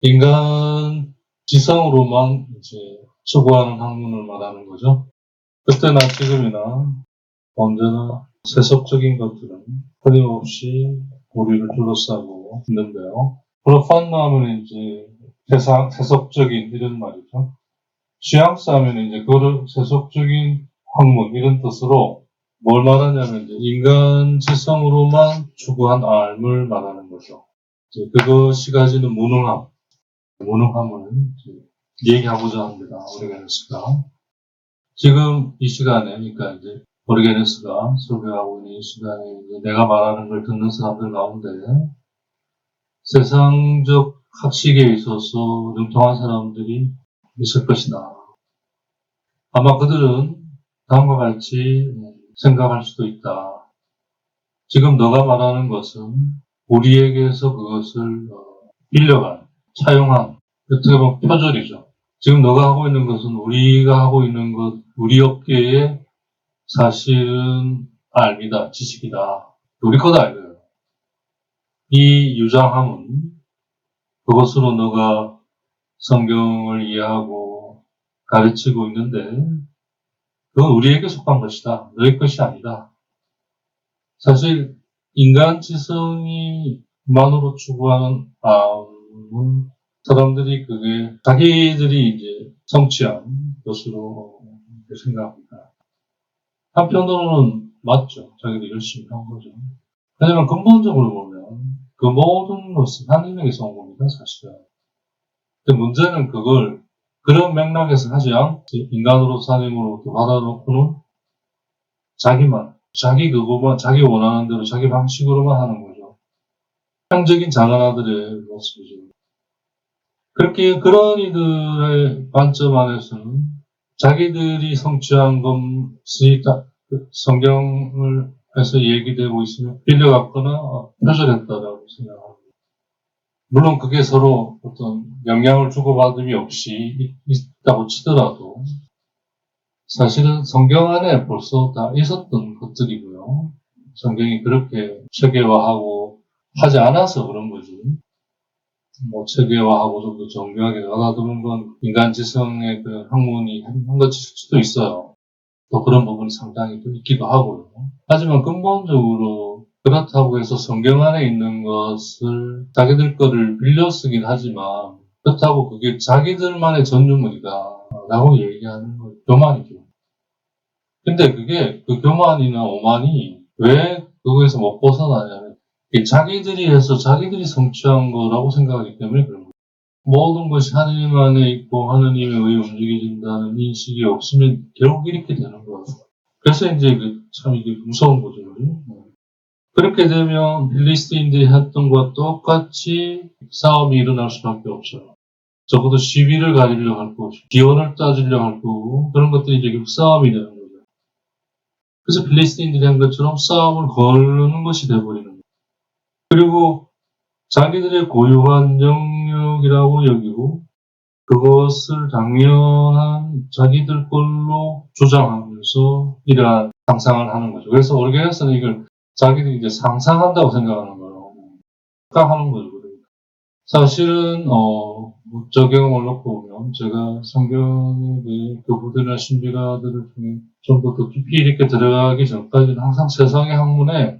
인간 지성으로만 이제 추구하는 학문을 말하는 거죠. 그때나 지금이나 언제나 세속적인 것들은 끊임없이 우리를 둘러싸고 있는데요. 프로판노 하면 이제 세속적인 이런 말이죠. 취향스 하면 이제 그거를 세속적인 학문 이런 뜻으로 뭘 말하냐면 이제 인간 지성으로만 추구한 알을 말하는 거죠. 이제 그것이 가지는 무능함을 얘기하고자 합니다. 오리게네스가. 지금 이 시간에, 그러니까 이제 오리게네스가 설교하고 있는 이 시간에 이제 내가 말하는 걸 듣는 사람들 가운데 세상적 학식에 있어서 능통한 사람들이 있을 것이다. 아마 그들은 다음과 같이 생각할 수도 있다. 지금 너가 말하는 것은 우리에게서 그것을 빌려간, 차용한, 어떻게 보면 표절이죠. 지금 너가 하고 있는 것은 우리가 하고 있는 것, 우리 업계의 사실은 알미다, 지식이다. 우리 거다, 이거예요. 이 유장함은 그것으로 너가 성경을 이해하고 가르치고 있는데 그건 우리에게 속한 것이다. 너의 것이 아니다. 사실 인간 지성이 만으로 추구하는 사람들이 그게 자기들이 이제 성취한 것으로 생각합니다. 한편으로는 맞죠. 자기들이 열심히 한 거죠. 하지만 근본적으로 보면 그 모든 것은 하느님에게서 온 겁니다. 사실은. 근데 문제는 그걸 그런 맥락에서 하지 않고 인간으로서 하느님으로부터 받아놓고는 자기 그거만, 자기 원하는 대로 자기 방식으로만 하는 거죠. 형적인 작은 아들의 모습이죠. 그렇게 그런 이들의 관점 안에서는 자기들이 성취한 것이 성경을 해서 얘기되고 있으면 빌려갔거나 표절했다라고 생각합니다. 물론 그게 서로 어떤 영향을 주고받음이 없이 있다고 치더라도 사실은 성경 안에 벌써 다 있었던 것들이고요. 성경이 그렇게 체계화하고 하지 않아서 그런 거지. 체계화하고 좀 더 정교하게 알아두는 건 인간 지성의 그 학문이 한 것일 수도 있어요. 또 그런 부분이 상당히 또 있기도 하고요. 하지만 근본적으로 그렇다고 해서 성경 안에 있는 것을 자기들 거를 빌려 쓰긴 하지만 그렇다고 그게 자기들만의 전유물이다 라고 얘기하는 건 교만이죠. 근데 그게 그 교만이나 오만이 왜 그거에서 못 벗어나냐면 자기들이 해서 자기들이 성취한 거라고 생각하기 때문에 그런 거예요. 모든 것이 하느님 안에 있고 하느님에 의해 움직여진다는 인식이 없으면 결국 이렇게 되는 거예요. 그래서 이제 참 이게 무서운 거죠. 그렇게 되면 필리스틴들이 했던 것과 똑같이 싸움이 일어날 수밖에 없어요. 적어도 시비를 가지려고 할 거고, 기원을 따지려고 할 거고, 그런 것들이 이제 결국 싸움이 되는 거죠. 그래서 필리스틴들이 한 것처럼 싸움을 거는 것이 되어버리는 거예요. 그리고 자기들의 고유한 영역이라고 여기고 그것을 당연한 자기들 걸로 주장하면서 이러한 상상을 하는 거죠. 그래서 올게에서는 이걸 자기들이 이제 상상한다고 생각하는 거예요. 하는 거죠. 사실은 저 경험을 놓고 보면 제가 성경에 대해 교부들이나 신비가들을 통해 좀 더 깊이 이렇게 들어가기 전까지는 항상 세상의 학문에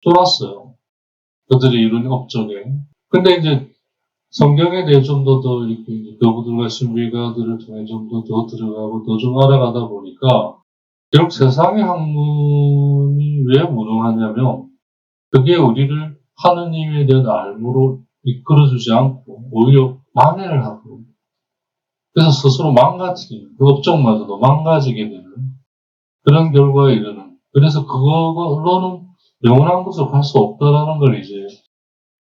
쫄았어요. 그들이 이룬 업적에. 근데 이제 성경에 대해 좀 더 이렇게 교부들과 신비가들을 통해 좀 더 들어가고 더 좀 알아가다 보니까 결국 세상의 학문이 왜 무능하냐면 그게 우리를 하느님에 대한 알무로 이끌어주지 않고 오히려 만회를 하고 그래서 스스로 망가지는 그 업종마저도 망가지게 되는 그런 결과에 이르는 그래서 그걸로는 영원한 곳으로 갈 수 없다라는 걸 이제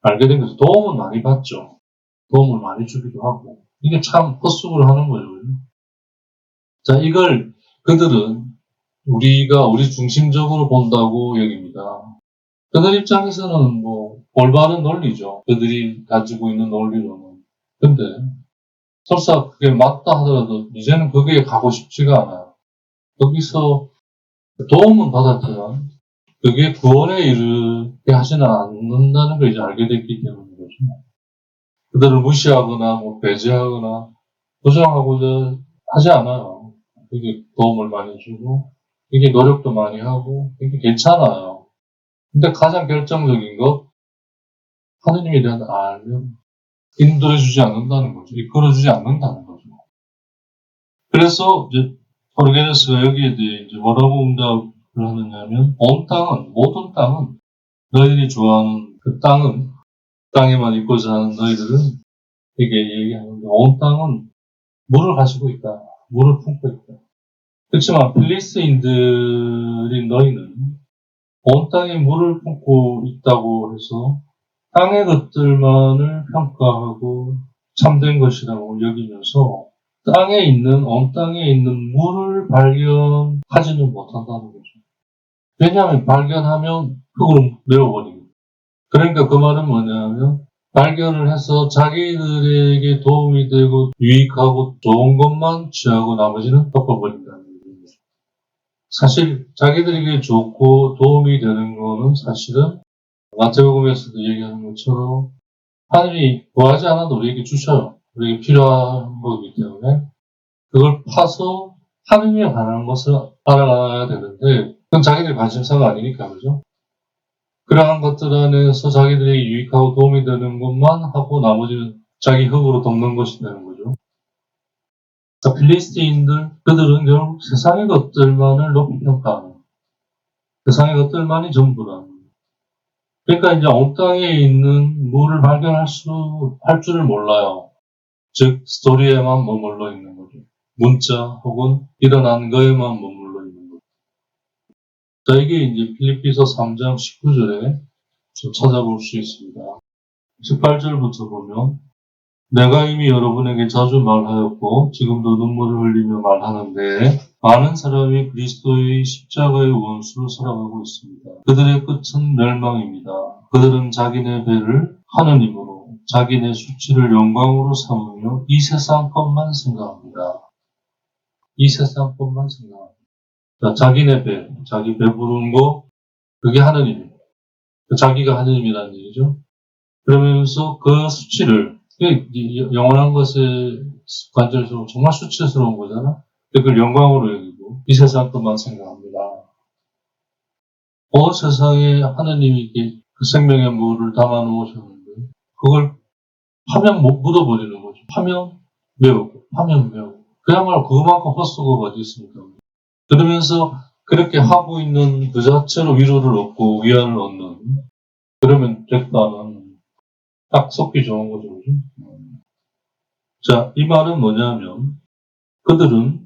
알게 된 거죠. 도움은 많이 받죠. 도움을 많이 주기도 하고 이게 참 헛수고를 하는 거죠. 자, 이걸 그들은 우리가 우리 중심적으로 본다고 여깁니다. 그들 입장에서는 뭐 올바른 논리죠. 그들이 가지고 있는 논리로는. 근데 설사 그게 맞다 하더라도 이제는 거기에 가고 싶지가 않아요. 거기서 도움은 받았지만 그게 구원에 이르게 하지는 않는다는 걸 이제 알게 됐기 때문인 거죠. 그들을 무시하거나 뭐 배제하거나 부정하고자 하지 않아요. 그게 도움을 많이 주고 이게 노력도 많이 하고 이게 괜찮아요. 근데 가장 결정적인 것 하느님에 대한 알면 인도해주지 않는다는 거죠. 이끌어주지 않는다는 거죠. 그래서 이제 오르게네스가 여기에 대해 이제 뭐라고 응답을 하느냐면 모든 땅은 너희들이 좋아하는 그 땅에만 있고자 하는 너희들은 이게 얘기하는데 온 땅은 물을 가지고 있다. 물을 품고 있다. 그렇지만 필리스인들인 너희는 온 땅에 물을 품고 있다고 해서 땅의 것들만을 평가하고 참된 것이라고 여기면서 온 땅에 있는 물을 발견하지는 못한다는 거죠. 왜냐하면 발견하면 흙으로 내어버립니다. 그러니까 그 말은 뭐냐면 발견을 해서 자기들에게 도움이 되고 유익하고 좋은 것만 취하고 나머지는 덮어버린다는 거죠. 사실 자기들에게 좋고 도움이 되는 거는 사실은 마태복음에서도 얘기하는 것처럼 하나님이 구하지 않아도 우리에게 주셔요. 우리에게 필요한 거기 때문에 그걸 파서 하느님에 관한 것을 알아가야 되는데 그건 자기들 관심사가 아니니까 그죠? 그러한 것들 안에서 자기들에게 유익하고 도움이 되는 것만 하고 나머지는 자기 흙으로 덮는 것이 되는 거죠. 그러니까 필리스틴들 그들은 결국 세상의 것들만을 높이 평가하는 세상의 것들만이 전부라는 그러니까 이제 온 땅에 있는 물을 할 줄을 몰라요. 즉, 스토리에만 머물러 있는 거죠. 문자 혹은 일어난 거에만 머물러 있는 거죠. 자, 이게 이제 필리피서 3장 19절에 좀 찾아볼 수 있습니다. 18절부터 보면, 내가 이미 여러분에게 자주 말하였고, 지금도 눈물을 흘리며 말하는데, 많은 사람이 그리스도의 십자가의 원수로 살아가고 있습니다. 그들의 끝은 멸망입니다. 그들은 자기네 배를 하느님으로, 자기네 수치를 영광으로 삼으며 이 세상 것만 생각합니다. 이 세상 것만 생각합니다. 자, 자기네 배, 자기 배부른 거, 그게 하느님입니다. 자기가 하느님이라는 얘기죠. 그러면서 그 수치를, 영원한 것에 관절적으로 정말 수치스러운 거잖아. 그걸 영광으로 여기고 이 세상 것만 생각합니다. 온 세상에 하느님이 그 생명의 물을 담아 놓으셨는데 그걸 파면 묻어버리는 거죠. 파면 메우고. 그야말로 그만큼 헛수고가 어디 있습니까? 그러면서 그렇게 하고 있는 그 자체로 위로를 얻고 위안을 얻는 그러면 됐다는 딱 섞기 좋은 거죠. 그죠? 자, 이 말은 뭐냐면 그들은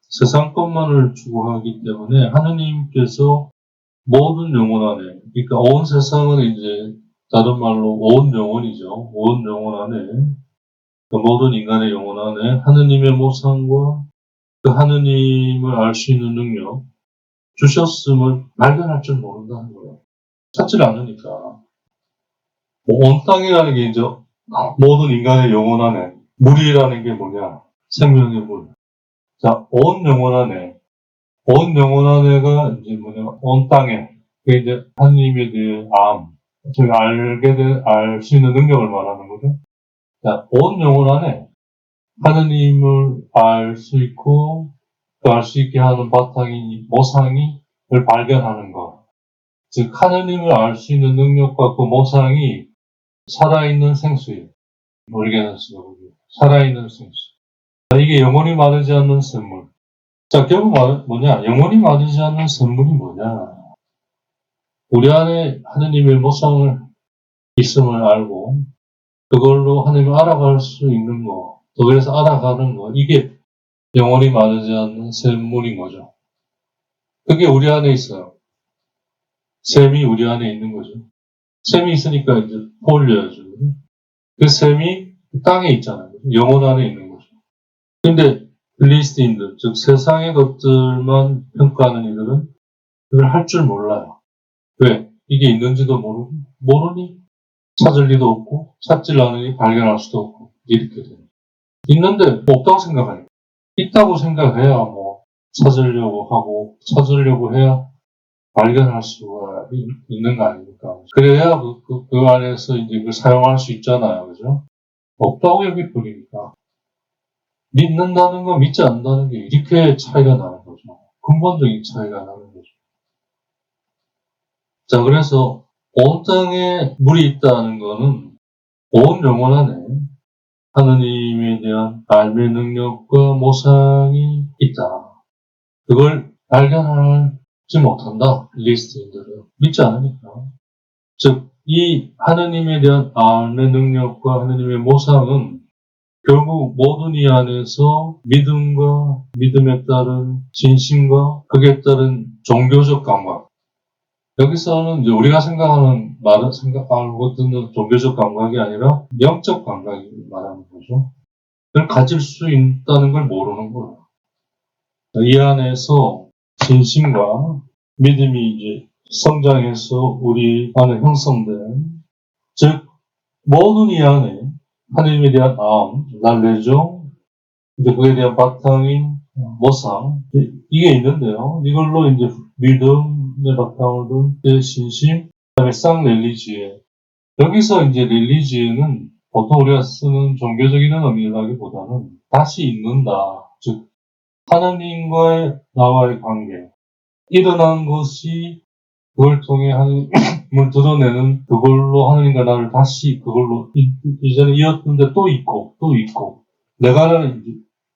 세상 것만을 추구하기 때문에 하느님께서 모든 영혼 안에, 그러니까 온 세상은 이제 다른 말로 온 영혼이죠. 온 영혼 안에, 그 모든 인간의 영혼 안에 하느님의 모상과 그 하느님을 알 수 있는 능력, 주셨음을 발견할 줄 모른다는 거예요. 찾지를 않으니까. 온 땅이라는 게 이제 모든 인간의 영혼 안에, 물이라는 게 뭐냐? 생명의 물. 자, 온 영혼 안에, 온 영혼 안에가 이제 뭐냐? 온 땅에, 그게 이제 하느님에 대해 저희가 알 수 있는 능력을 말하는 거죠. 자, 온 영혼 안에 하느님을 알 수 있고, 또 알 수 있게 하는 바탕이, 모상을 발견하는 것. 즉, 하느님을 알 수 있는 능력과 그 모상이 살아있는 생수예요. 오리게너스가 살아있는 생수. 이게 영원히 마르지 않는 샘물. 자, 결국 뭐냐? 영원히 마르지 않는 샘물이 뭐냐? 우리 안에 하느님의 모성을 있음을 알고, 그걸로 하느님을 알아갈 수 있는 거, 또 그래서 알아가는 거, 이게 영원히 마르지 않는 샘물인 거죠. 그게 우리 안에 있어요. 샘이 우리 안에 있는 거죠. 샘이 있으니까 이제 올려야죠. 그 샘이 땅에 있잖아요. 영혼 안에 있는 거죠. 근데 필리스틴들, 즉 세상의 것들만 평가하는 이들은 그걸 할 줄 몰라요. 왜? 이게 있는지도 모르니 찾을 리도 없고 찾질 않으니 발견할 수도 없고 이렇게 돼요. 있는데 없다고 생각하니까. 있다고 생각해야 뭐 찾으려고 하고 찾으려고 해야 발견할 수가 있는 거 아닙니까? 그래야 그 안에서 이제 그걸 사용할 수 있잖아요. 그죠? 없다고 여기버리니까. 믿는다는 거, 믿지 않는다는 게 이렇게 차이가 나는 거죠. 근본적인 차이가 나는 거죠. 자, 그래서 온 땅에 물이 있다는 거는 온 영혼 안에 하느님에 대한 알매 능력과 모상이 있다. 그걸 발견하지 못한다. 필리스틴들은 믿지 않으니까. 즉, 이 하느님에 대한 알매 능력과 하느님의 모상은 결국 모든 이 안에서 믿음과 믿음에 따른 진심과 그에 따른 종교적 감각. 여기서는 이제 우리가 생각하는 생각하고 듣는 종교적 감각이 아니라 영적 감각이 말하는 거죠. 그걸 가질 수 있다는 걸 모르는 거예요. 이 안에서 진심과 믿음이 이제 성장해서 우리 안에 형성된, 즉 모든 이 안에 하나님에 대한 날래종, 이제 그에 대한 바탕인 모상, 이게 있는데요. 이걸로 이제 믿음의 바탕을 둔 신심, 그다음에 쌍렐리지에. 여기서 이제 렐리지에는 보통 우리가 쓰는 종교적인 의미라기보다는 다시 있는다. 즉, 하나님과의 나와의 관계. 일어난 것이 그걸 통해 하나님을 드러내는 그걸로 하나님과 나를 다시 그걸로 이전에 이었는데 또 있고 내가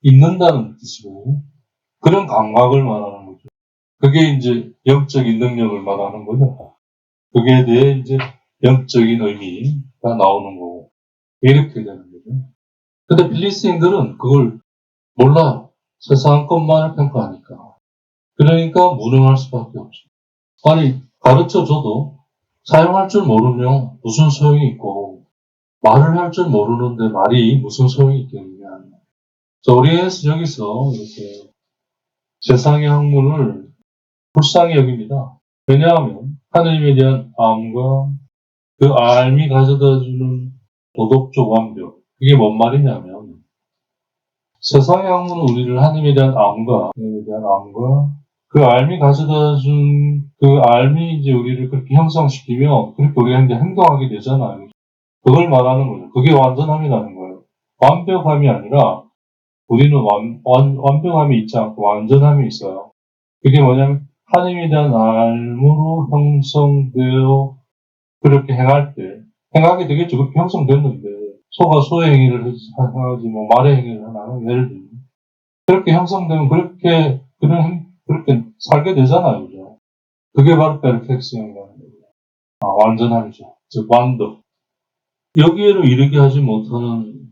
있는다는 뜻이고 그런 감각을 말하는 거죠. 그게 이제 영적인 능력을 말하는 거죠. 그게 대해 이제 영적인 의미가 나오는 거고 이렇게 되는 거죠. 근데 필리스인들은 그걸 몰라요. 세상 것만을 평가하니까. 그러니까 무능할 수밖에 없죠. 아니 가르쳐줘도 사용할 줄 모르면 무슨 소용이 있고 말을 할 줄 모르는데 말이 무슨 소용이 있겠느냐. 우리에서 여기서 이렇게 세상의 학문을 불쌍히 여깁니다. 왜냐하면 하느님에 대한 암과 그 알미 가져다주는 도덕적 완벽. 그게 뭔 말이냐면 세상의 학문은 우리를 하느님에 대한 암과 그 알미 가져다 준 그 알미 이제 우리를 그렇게 형성시키면 그렇게 우리가 이제 행동하게 되잖아요. 그걸 말하는 거죠. 그게 완전함이라는 거예요. 완벽함이 아니라 우리는 완벽함이 있지 않고 완전함이 있어요. 그게 뭐냐면 하나님에 대한 알무로 형성되어 그렇게 행하게 되겠죠. 그렇게 형성됐는데 소가 소의 행위를 하지 뭐 말의 행위를 하나 예를 들면 그렇게 형성되면 그렇게 살게 되잖아요. 그죠? 그게 바로 페르펙션이라는 거예요. 완전함이죠. 즉 완덕. 여기에로 이르게 하지 못하는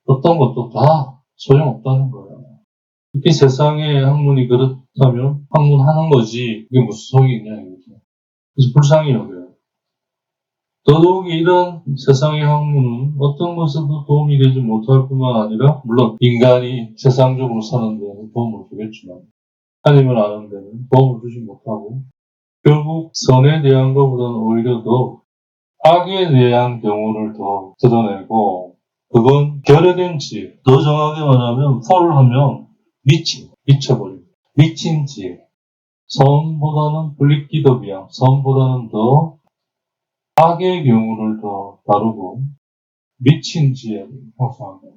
어떤 것도 다 소용없다는 거예요. 특히 세상의 학문이 그렇다면 학문하는 거지 그게 무슨 소용이 있냐 이거죠. 그래서 불쌍히 여겨요. 더더욱이 이런 세상의 학문은 어떤 것에도 도움이 되지 못할 뿐만 아니라 물론 인간이 세상적으로 사는 데는 도움을 주겠지만 하나님을 아는 데는 도움을 주지 못하고 결국 선에 대한 것보다는 오히려 더 악에 대한 경우를 더 드러내고 그건 결여된 지혜. 더 정확하게 말하면 폴하면 미쳐버립니다. 미친 지혜. 선보다는 블릭기더비양, 선보다는 더 악의 경우를 더 다루고 미친 지혜를 형성합니다.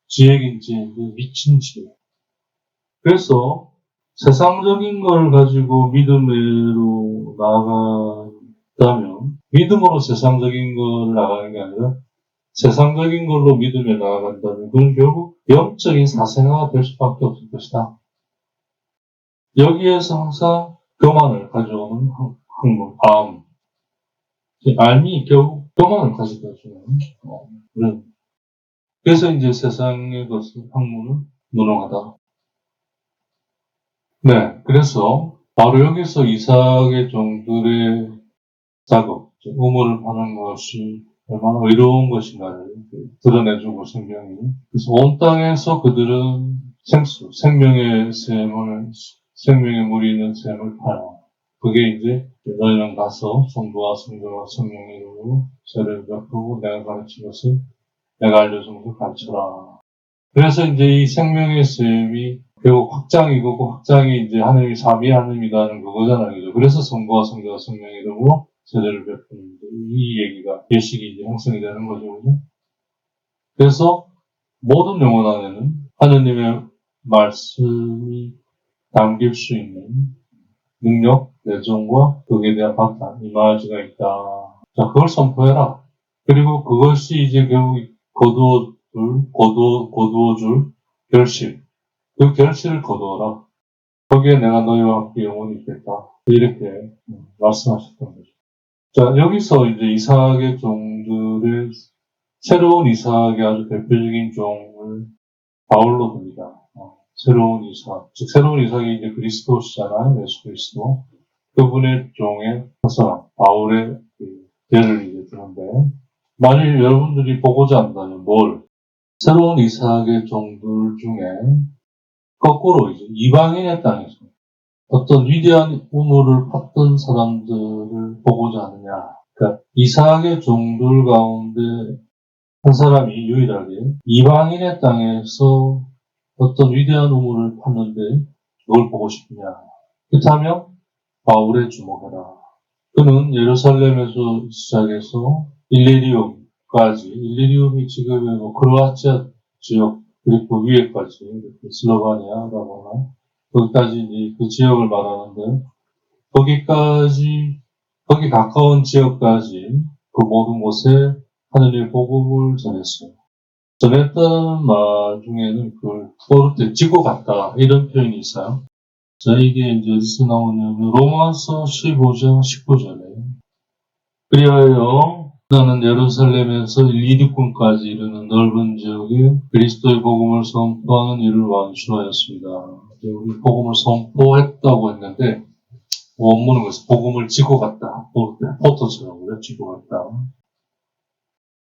지혜긴 지혜인데 미친 지혜. 그래서 세상적인 걸 가지고 믿음으로 나아간다면 믿음으로 세상적인 걸 나가는 게 아니라 세상적인 걸로 믿음에 나아간다면 그건 결국 영적인 사생아가 될 수밖에 없을 것이다. 여기에서 항상 교만을 가져오는 학문, 알미 결국 교만을 가져다 주는 그런. 그래서 이제 세상의 것은 학문은 무능하다. 네, 그래서 바로 여기서 이삭의 종들의 작업, 우물을 파는 것이 얼마나 의로운 것인가를 드러내주고 성경이. 그래서 온 땅에서 그들은 생명의 샘을, 생명의 물이 있는 샘을 파요. 그게 이제 너희는 가서 성부와 성자와 성령의 이름으로 죄를 베푸고 내가 가르친 것을 내가 알려준 것을 가르쳐라. 그래서 이제 이 생명의 샘이 결국 확장이고 그 확장이 이제 하나님이 삼위 하나님이라는 그거잖아요. 그죠? 그래서 성부와 성자와 성령의 이름으로 세례를 베푸는 이 얘기가 예식이 이제 형성이 되는 거죠. 그죠? 그래서 모든 영혼 안에는 하나님의 말씀이 담길 수 있는 능력, 내정과 거기에 대한 바탕, 이마지가 있다. 자, 그걸 선포해라. 그리고 그것이 이제 결국 거두어줄 결실. 그 결실을 거두어라. 거기에 내가 너희와 함께 영원히 있겠다. 이렇게 말씀하셨던 거죠. 자, 여기서 이제 이삭의 종들의 새로운 이삭의 아주 대표적인 종을 바울로 봅니다. 새로운 이삭. 즉, 새로운 이삭이 이제 그리스도시잖아요. 예수 그리스도. 그분의 종의 사람, 바울의 예를 이제 드는데, 만일 여러분들이 보고자 한다면 새로운 이삭의 종들 중에 거꾸로 이제 이방인의 땅에서 어떤 위대한 우물을 팠던 사람들을 보고자 하느냐. 그러니까 이삭의 종들 가운데 한 사람이 유일하게 이방인의 땅에서 어떤 위대한 우물을 팠는데 뭘 보고 싶으냐. 그렇다면 바울에 주목해라. 그는 예루살렘에서 시작해서 일리리움까지, 일리리움이 지금의 크로아티아 지역, 그리고 위에까지, 슬로바니아라고 하나, 거기까지 이제 그 지역을 말하는데, 거기 가까운 지역까지 그 모든 곳에 하늘의 복음을 전했어요. 전했다는 말 중에는 그걸 포르테 지고 갔다, 이런 표현이 있어요. 자, 이게 이제 어디서 나오냐면, 로마서 15장 19절에, 그리하여 나는 예루살렘에서 일리리군까지 이르는 넓은 지역에 그리스도의 복음을 선포하는 일을 완수하였습니다. 우리 복음을 선포했다고 했는데, 원문은 그래서 복음을 지고 갔다. 포토처럼 그래, 지고 갔다.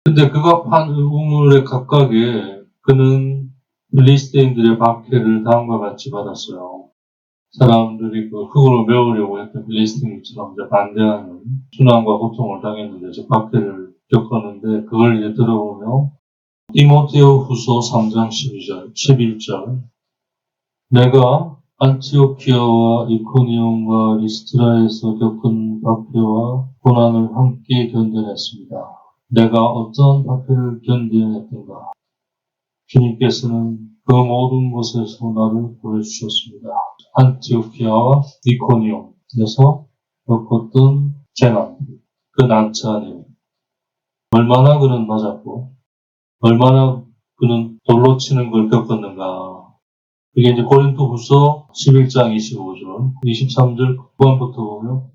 근데 그가 판 우물의 각각에 그는 필리스테인들의 박해를 다음과 같이 받았어요. 사람들이 그 흙으로 메우려고 했던 필리스틴처럼 이제 반대하는 순환과 고통을 당했는데 이제 박해를 겪었는데 그걸 이제 들어보면 디모데오 후서 3장 11절 내가 안티오키아와 이코니움과 리스트라에서 겪은 박해와 고난을 함께 견뎌냈습니다. 내가 어떤 박해를 견뎌냈던가? 주님께서는 그 모든 곳에서 나를 구해주셨습니다. 안티오키아와 이코니움에서 겪었던 재난, 그 난처한 얼마나 그는 맞았고, 얼마나 그는 돌로 치는 걸 겪었는가. 이게 이제 고린도 후서 11장 25절, 23절 후반부터 보면,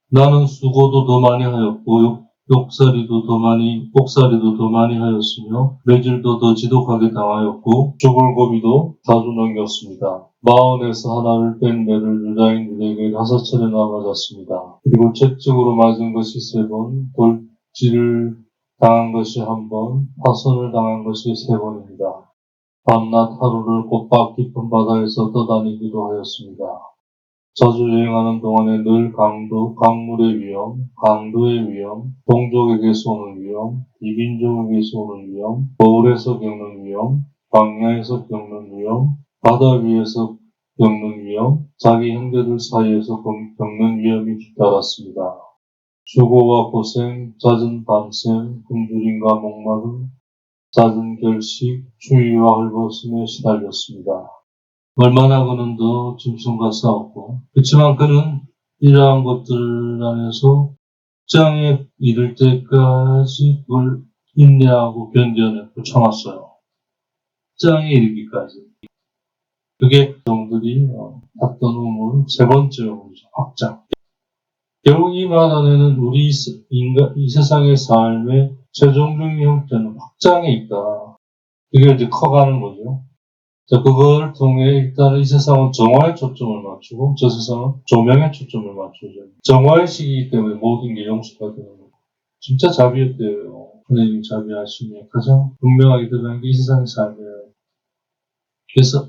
나는 수고도 더 많이 하였고, 옥살이도 더 많이 하였으며, 매질도 더 지독하게 당하였고, 죽을 고비도 자주 넘겼습니다. 마흔에서 하나를 뺀 매를 유다인들에게 5차례나 맞았습니다. 그리고 채찍으로 맞은 것이 3번, 돌질을 당한 것이 1번, 파손을 당한 것이 3번입니다. 밤낮 하루를 곧박 깊은 바다에서 떠다니기도 하였습니다. 자주 여행하는 동안에 늘 강물의 위험, 강도의 위험, 동족에게서 오는 위험, 이민족에게서 오는 위험, 거울에서 겪는 위험, 광야에서 겪는 위험, 바다 위에서 겪는 위험, 자기 형제들 사이에서 겪는 위험이 뒤따랐습니다. 수고와 고생, 잦은 밤샘, 굶주림과 목마름, 잦은 결식, 추위와 헐벗음에 시달렸습니다. 얼마나 그는 더 짐승과 싸웠고, 그렇지만 그는 이러한 것들 안에서 직장에 이를 때까지 그걸 인내하고 견뎌내고 참았어요. 직장에 이르기까지. 그게 종들이 탔던 우물, 세 번째 우물이죠. 확장. 결국 이 말 안에는 우리 이 세상의 삶의 최종적인 형태는 확장에 있다. 그게 이제 커가는 거죠. 자, 그걸 통해 일단은 이 세상은 정화에 초점을 맞추고 저 세상은 조명에 초점을 맞추죠. 정화의 시기이기 때문에 모든 게 용서가 되는 거예요. 진짜 자비였대요. 하나님이 자비하심이 가장 분명하게 드러난 게 이 세상의 삶이에요. 그래서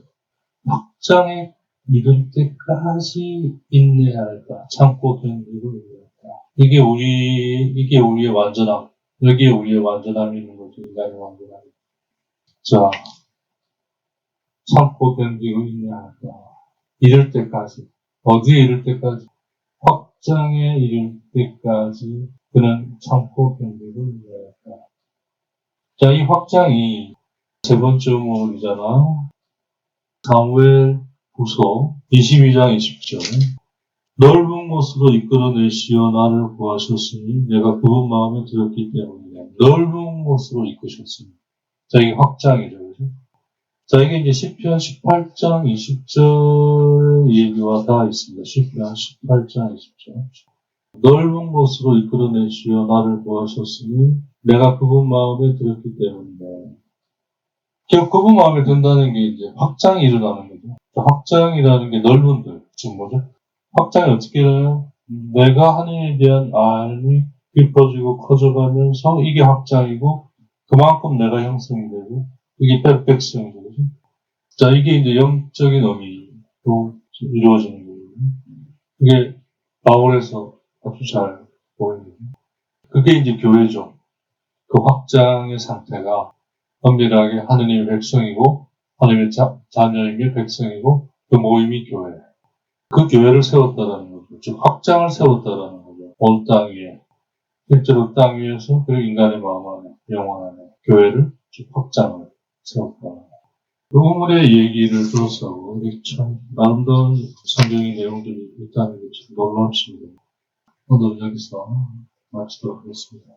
확장에 이를 때까지 인내해야 할까, 참고 견디고 인내할까. 이게 우리의 완전함. 여기에 우리의 완전함이 있는 거죠. 인간의 완전함. 자, 참고 견디고 인내할까. 이럴 때까지. 어디에 이를 때까지? 확장에 이를 때까지 그는 참고 견디고 인내할까. 자, 이 확장이 세 번째 우물이잖아. 사무엘 후서 22장 20절. 넓은 곳으로 이끌어내시어 나를 구하셨으니 내가 그분 마음에 들었기 때문이네. 넓은 곳으로 이끄셨으니. 자, 이게 확장이죠. 그죠? 자, 이게 이제 시편 18장 20절 얘기와 다 있습니다. 시편 18장 20절. 넓은 곳으로 이끌어내시어 나를 구하셨으니 내가 그분 마음에 들었기 때문이네. 결국 그분 마음에 든다는 게 이제 확장이 일어나는 거죠. 확장이라는 게 넓은 들. 지금 뭐죠? 확장이 어떻게 일어나요? 내가 하나님에 대한 알미 깊어지고 커져가면서 이게 확장이고 그만큼 내가 형성이 되고 이게 백성이 되죠. 자, 이게 이제 영적인 의미로 이루어지는 거예요. 이게 바울에서 아주 잘 보입니다. 그게 이제 교회죠. 그 확장의 상태가 엄밀하게 하느님의 백성이고 하느님의 자녀이며 백성이고 그 모임이 교회. 그 교회를 세웠다라는 거죠. 즉 확장을 세웠다라는 거죠. 온 땅 위에. 실제로 땅 위에서 그리고 인간의 마음 안에 영혼 안에 교회를 즉 확장을 세웠다. 그 우물의 얘기를 들어서 참 아름다운 성경의 내용들이 있다는 게 참 놀랍습니다. 오늘 여기서 마치도록 하겠습니다.